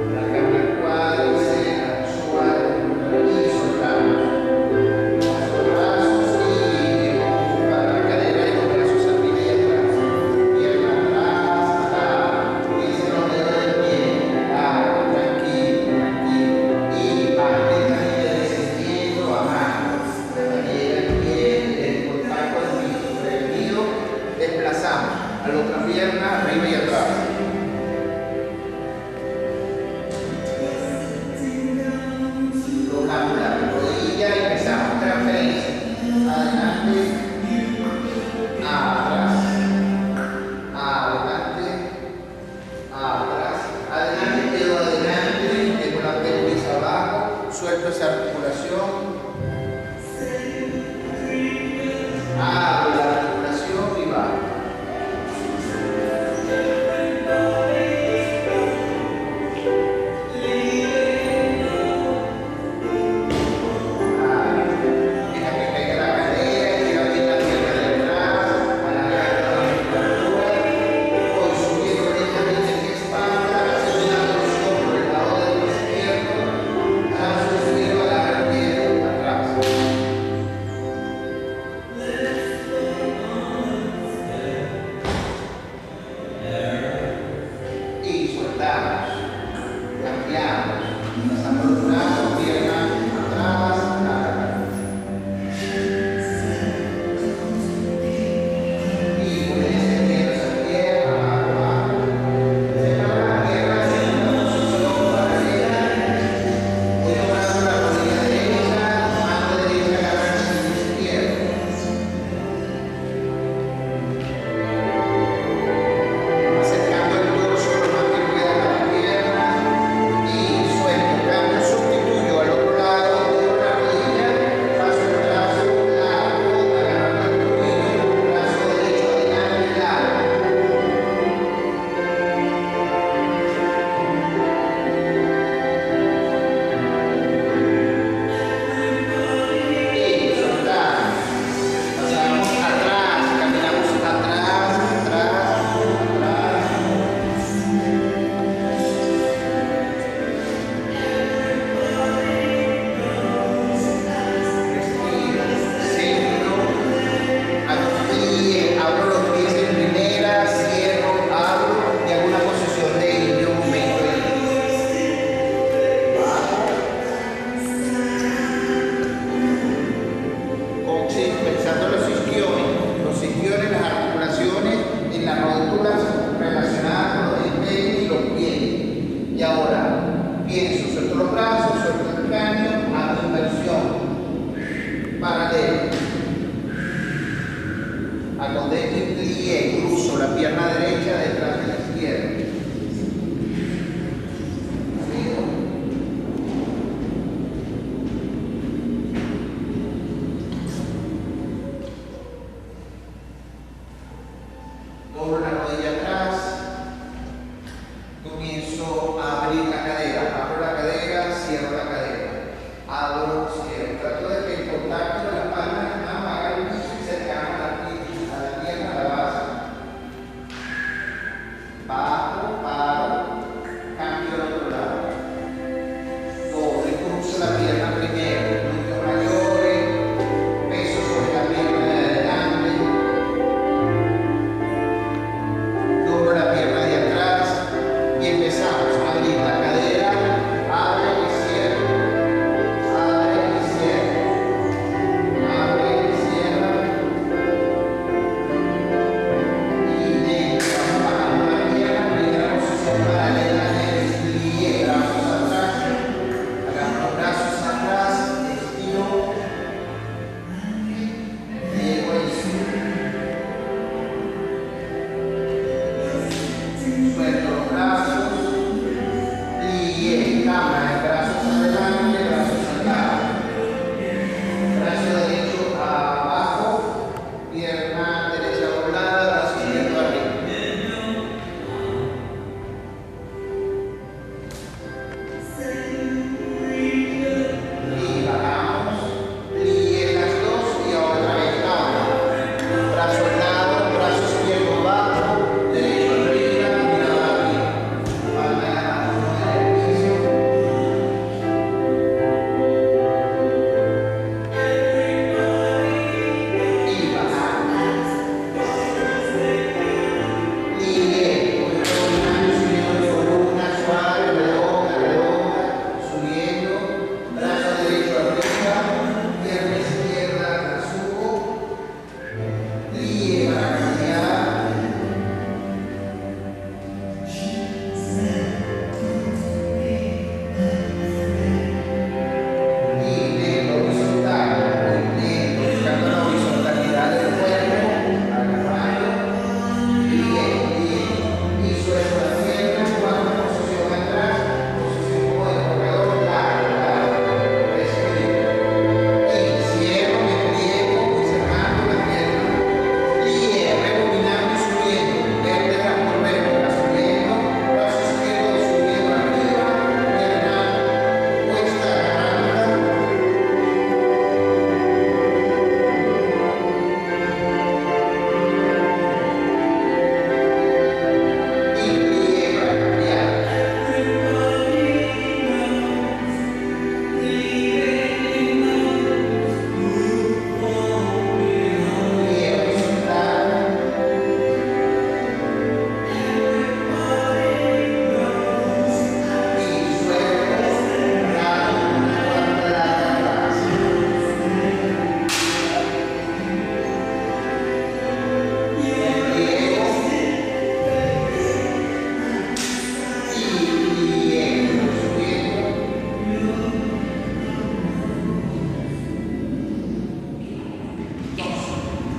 Alargando el cuádriceps, suave, y soltamos. Los brazos y empujo para la cadera y los brazos arriba y atrás. Pierna atrás, dice los dedos del pie, tranquilo, tranquilo. Y parte la cadera descendiendo, bajando. La cadera, el pie, el contacto del piso. Prevenido, desplazamos a la otra pierna, arriba y atrás. Tocamos la rodilla y empezamos. Transferencia. Adelante, atrás. Adelante, atrás. Adelante, quedo adelante. Dejo la pelvis abajo. Suelto esa articulación. Abro la articulación y bajo. Deja que caiga la cadera, estira bien la pierna de atrás, alargando la musculatura. Voy subiendo lentamente mi espalda, haciendo una torsión por el lado del izquierdo. Subir, agarrar el pie atrás. Y soltamos, cambiamos, pasamos los brazos, pierna atrás, y voy descendiendo esa pierna, abajo, separo la pierna, haciendo una posición paralela, voy doblando la rodilla derecha, mano derecha agarrando el izquierdo. Acercando el torso lo más que pueda a la pierna y suelto, cambio, sustituyo al otro lado, doblo la rodilla, paso el brazo largo, agarrando el tobillo, brazo derecho adelante, largo. Y soltamos, pasamos atrás, caminamos atrás, atrás, atrás. Respiro, centro, abro los pies en primera, cierro, abro y hago una posición de indio, un momento ahí. Bajo. Pensando en los isquiones, las articulaciones en las rótulas relacionadas con los dientes y los pies. Y ahora pienso, suelto los brazos, suelto el cráneo, hago inversión paralela. Acontece el plie, cruzo la pierna derecha detrás de la izquierda. Arriba. Doblo la rodilla atrás, comienzo a abrir la cadera, abro la cadera, cierro la cadera, abro, cierro, trato de que el contacto de las palmas de las manos haga el piso y cercano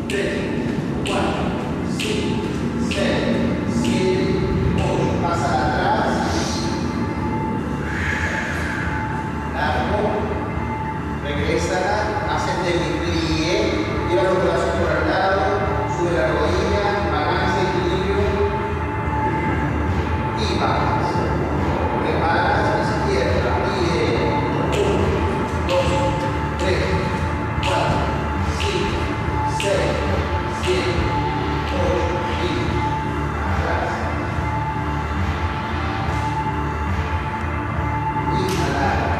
3, 4, 5, 6, 7, 8. Pasa atrás. Largo. Regresa, haces demi-plie, lleva los brazos por al lado, sube la rodilla, balance, equilibrio y bajas. Preparas, izquierda, plie, 1, 2, 3, 4, 5, 6, 7, 8 y atrás. Y alarga.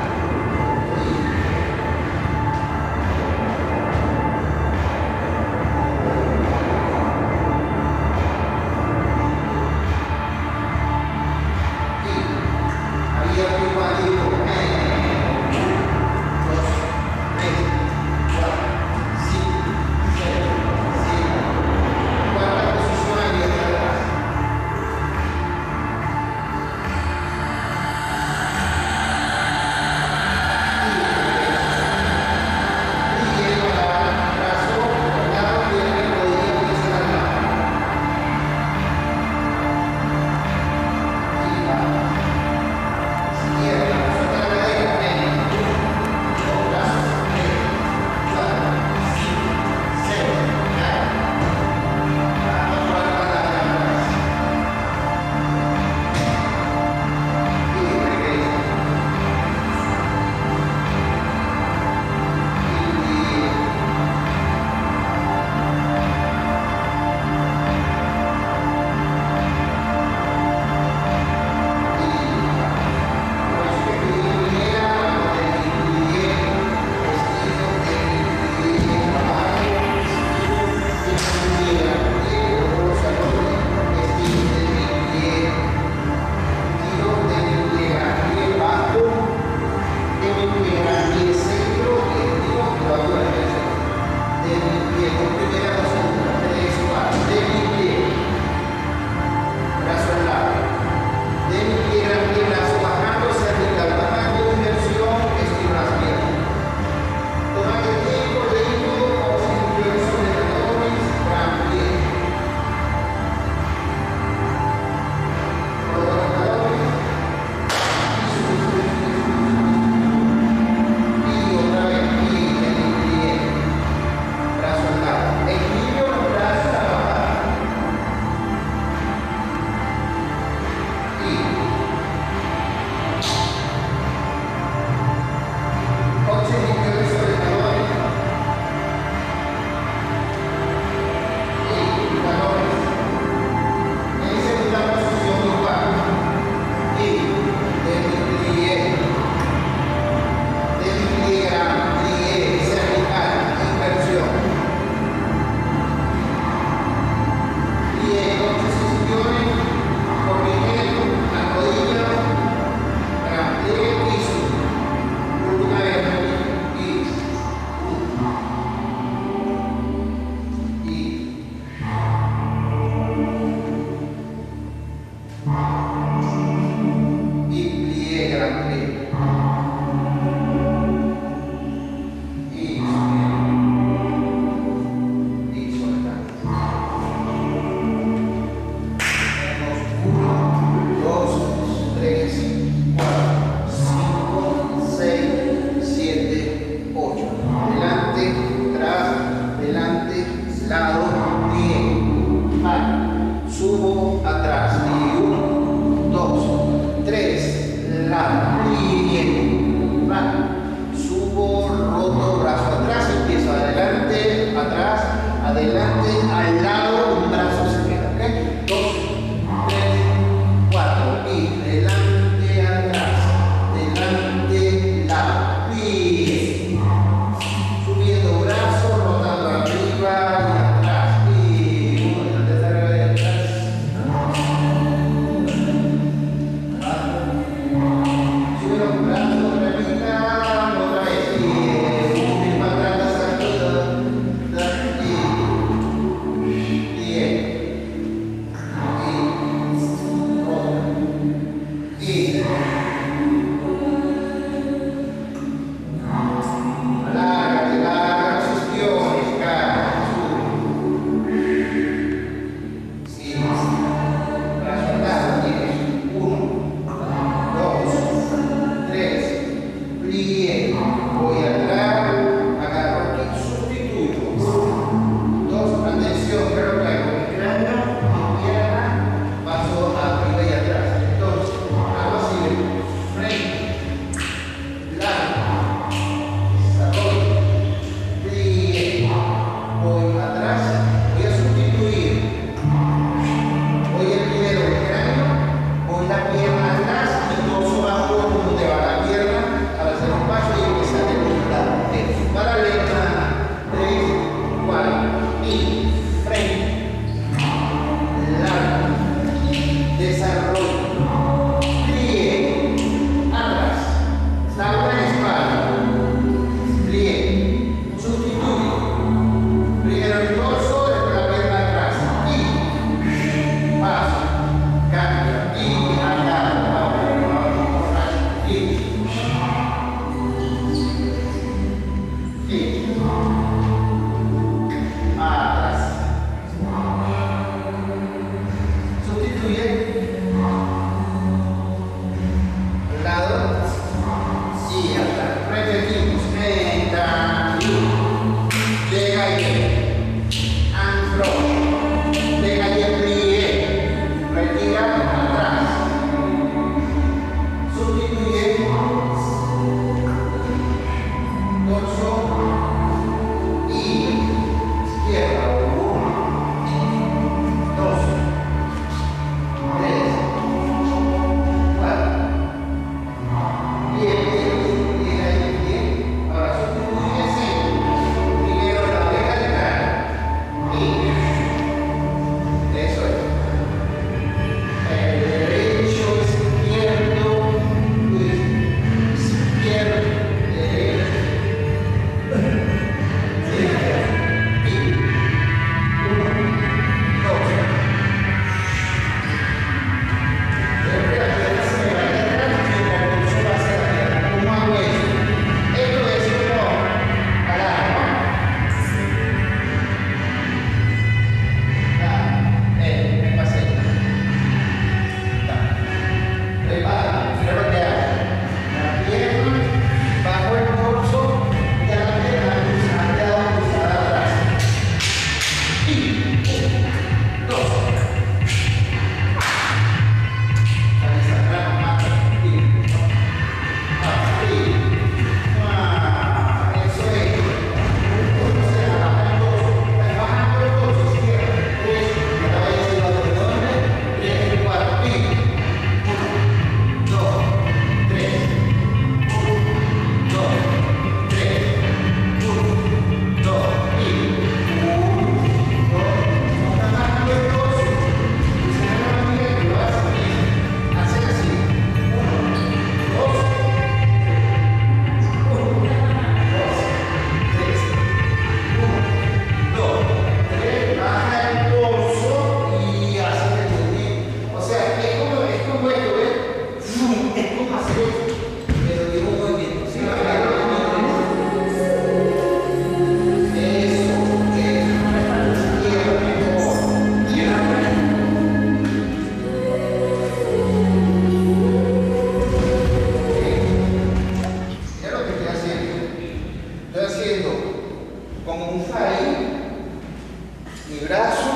brazo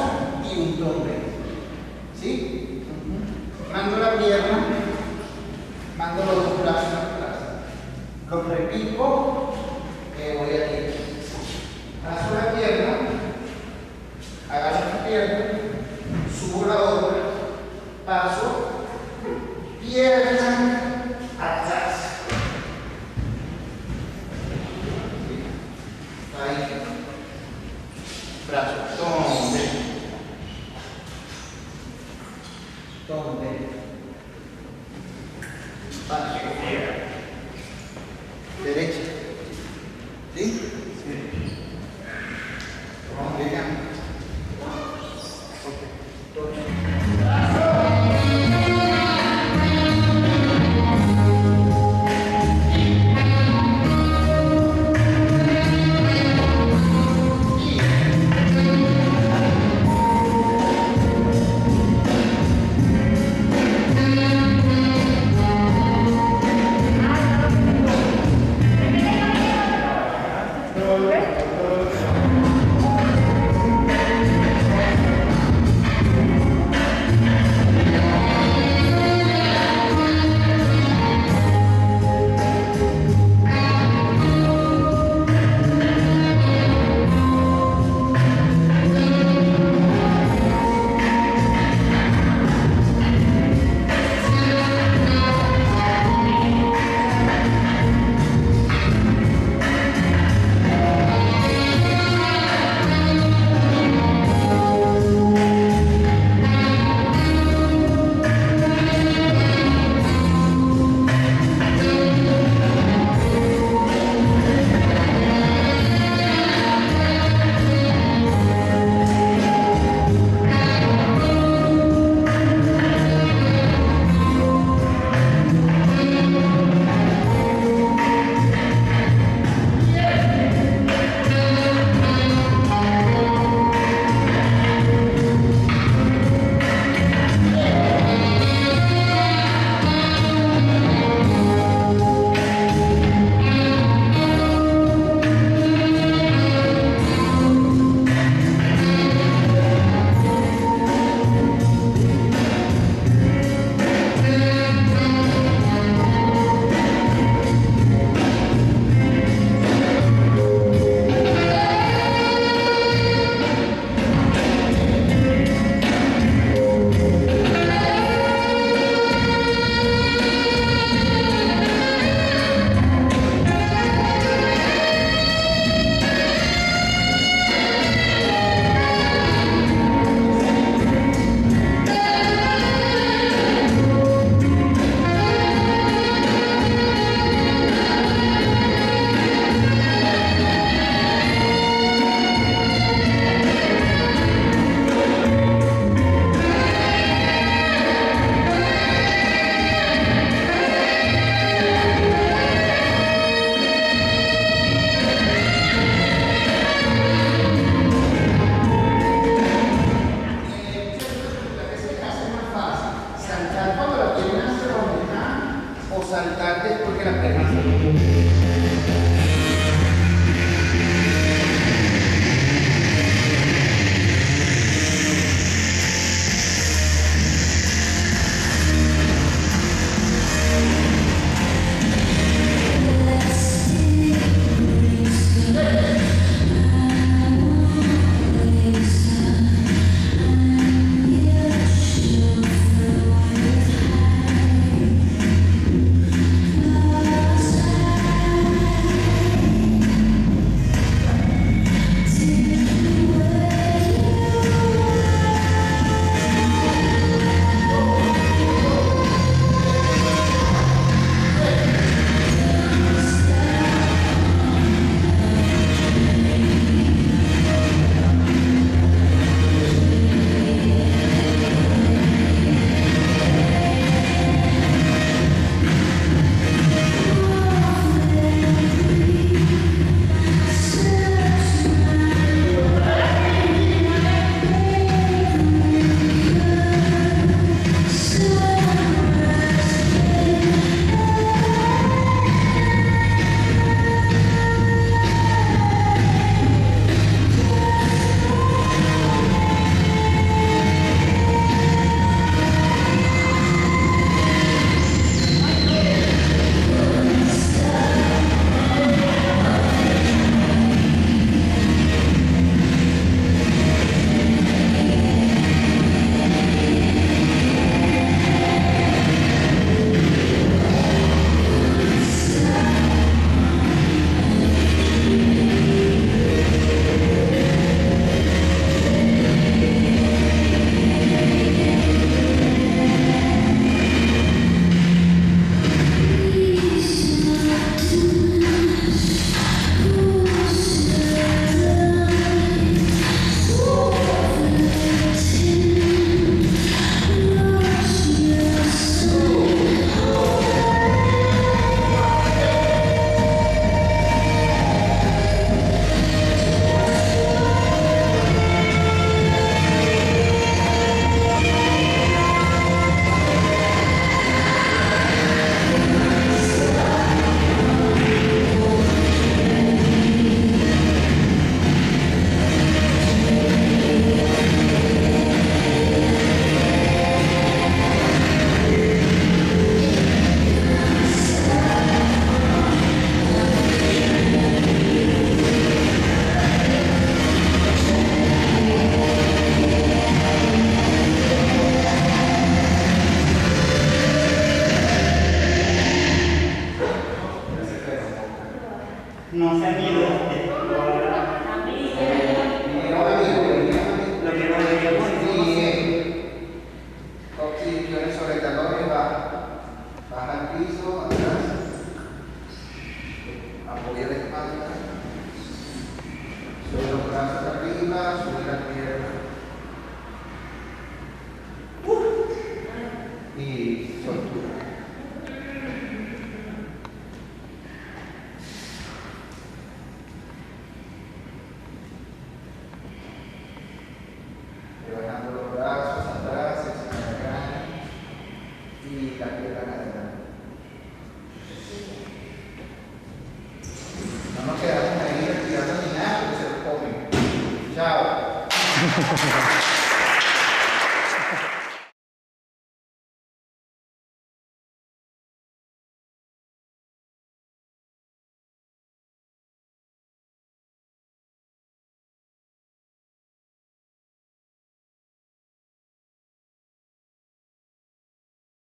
y un tombe. ¿Sí? Mando la pierna, mando los dos brazos atrás. Lo repito, voy aquí. Paso la pierna, agarro la pierna, subo la otra, paso, pierna, atrás. Ahí. Brazo, tombe. Tombe. Paso. Derecha. ¿Sí? Sí. Vamos bien.